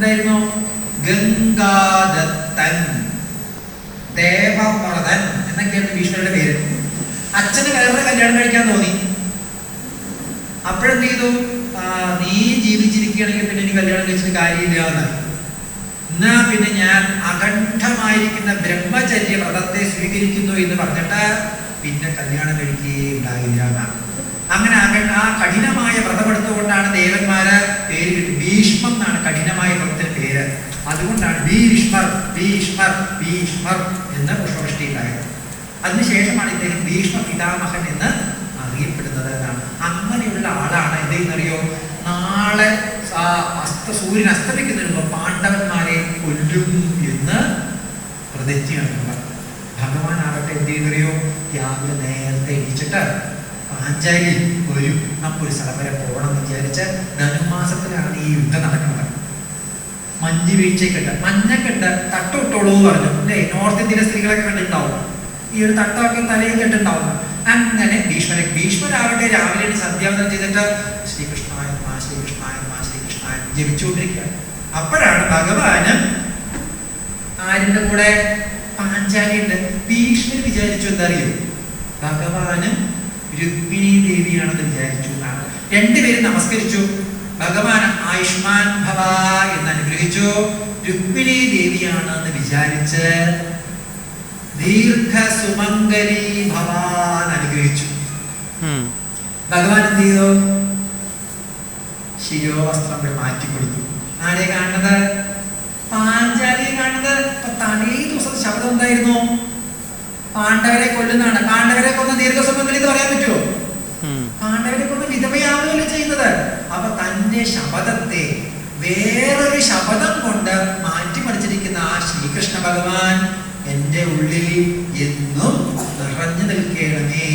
എന്തായിരുന്നു? ഗംഗാദത്തൻ, ദേവവ്രതൻ എന്നൊക്കെയായിരുന്നു ഭീഷ്മരുടെ പേര്. അച്ഛന് വേറെ കല്യാണം കഴിക്കാൻ തോന്നി. അപ്പോഴെന്ത് ചെയ്തു? നീ ജീവിച്ചിരിക്കുകയാണെങ്കിൽ പിന്നെ ഇനി കല്യാണം കഴിച്ചിട്ട് കാര്യമില്ല എന്നായി. എന്നാ പിന്നെ ഞാൻ അഖണ്ഡമായിരിക്കുന്ന ബ്രഹ്മചര്യ വ്രതത്തെ സ്വീകരിക്കുന്നു എന്ന് പറഞ്ഞിട്ട് പിന്നെ കല്യാണം കഴിക്കുകയുണ്ടായില്ല എന്നാണ്. അങ്ങനെ ആ കഠിനമായ വ്രതമെടുത്തുകൊണ്ടാണ് ദേവന്മാര് പേര് കിട്ടി. ഭീഷ്മം എന്നാണ് കഠിനമായ വ്രതത്തിന് പേര്. അതുകൊണ്ടാണ് ഭീഷ്മർ ഭീഷ്മർ ഭീഷ്മർ എന്ന് പുഷ്പവൃഷ്ടി ഉണ്ടായത്. അതിനുശേഷമാണ് ഇദ്ദേഹം ഭീഷ്മ പിതാമഹൻ എന്ന് അറിയപ്പെടുന്നത് എന്നാണ്. അങ്ങനെയുള്ള ആളാണ് എന്തെന്നറിയോ? നാളെ സൂര്യൻ അസ്തമിക്കുന്നതിന് മുമ്പ് പാണ്ഡവന്മാരെ കൊല്ലും എന്ന് പ്രതിജ്ഞയാണ്. ഭഗവാൻ ആകട്ടെ എന്ത് ചെയ്യുന്നറിയോ? രാവിലെ നേരത്തെ എണീച്ചിട്ട് പാഞ്ചാലി വരും, നമുക്കൊരു സ്ഥലം വരെ പോകണം എന്ന് വിചാരിച്ച് ധനുമാസത്തിലാണ് ഈ യുദ്ധം നടക്കുന്നത്. മഞ്ഞ് വീഴ്ചയ്ക്കുണ്ട്, മഞ്ഞക്കെട്ട് തട്ടമിട്ടോളൂ എന്ന് പറഞ്ഞു അല്ലേ? നോർത്ത് ഇന്ത്യയിലെ സ്ത്രീകളൊക്കെ കണ്ടിട്ടുണ്ടാവും, ഈ ഒരു തട്ടമൊക്കെ തലയിൽ കെട്ടുണ്ടാവും. അങ്ങനെ ഭീഷ്മരാകട്ടെ രാവിലെ സന്ധ്യാവനം ചെയ്തിട്ട് ശ്രീകൃഷ്ണായ നമഃ ശ്രീകൃഷ്ണായ നമഃ ശ്രീകൃഷ്ണായ ജപിച്ചുകൊണ്ടിരിക്കുകയാണ്. അപ്പോഴാണ് ഭഗവാന് ആരിന്റെ കൂടെ? പാഞ്ചാലി ഉണ്ട്. ഭീഷ്മർ വിചാരിച്ചു എന്താ അറിയോ? ഭഗവാനും രുക്മിണി ദേവിയാണെന്ന് വിചാരിച്ചു എന്നാണ്. രണ്ടുപേരും നമസ്കരിച്ചു. ഭഗവാൻ ആയുഷ്മാൻ ഭവ എന്ന് അനുഗ്രഹിച്ചു. രുക്മിണി ദേവിയാണെന്ന് വിചാരിച്ച് ദീർഘ സുമംഗലി ഭവാൻ അനുഗ്രഹിച്ചു. ഭഗവാൻ എന്ത് ചെയ്തു? ശിരോവസ്ത്രം മാറ്റിക്കൊടുത്തു. ആരെ കാണുന്നത്? പാഞ്ചാലിയെ കാണുന്നത്. തലേ ദിവസം ശബ്ദം എന്തായിരുന്നു? പാണ്ഡവരെ കൊല്ലുന്നതാണ്. പാണ്ഡവരെ കൊന്ന ദീർഘസുമംഗലി എന്ന് പറയാൻ പറ്റുമോ? പാണ്ഡവരെ കൊന്ന് വിധവയാവുകയല്ലേ ചെയ്യുന്നത്. അപ്പൊ തന്റെ ശബ്ദത്തെ വേറൊരു ശബ്ദം കൊണ്ട് മാറ്റിമറിച്ചിരിക്കുന്ന ആ ശ്രീകൃഷ്ണ ഭഗവാൻ എന്റെ ഉള്ളിൽ എന്നും നിറഞ്ഞു നിൽക്കണമേ.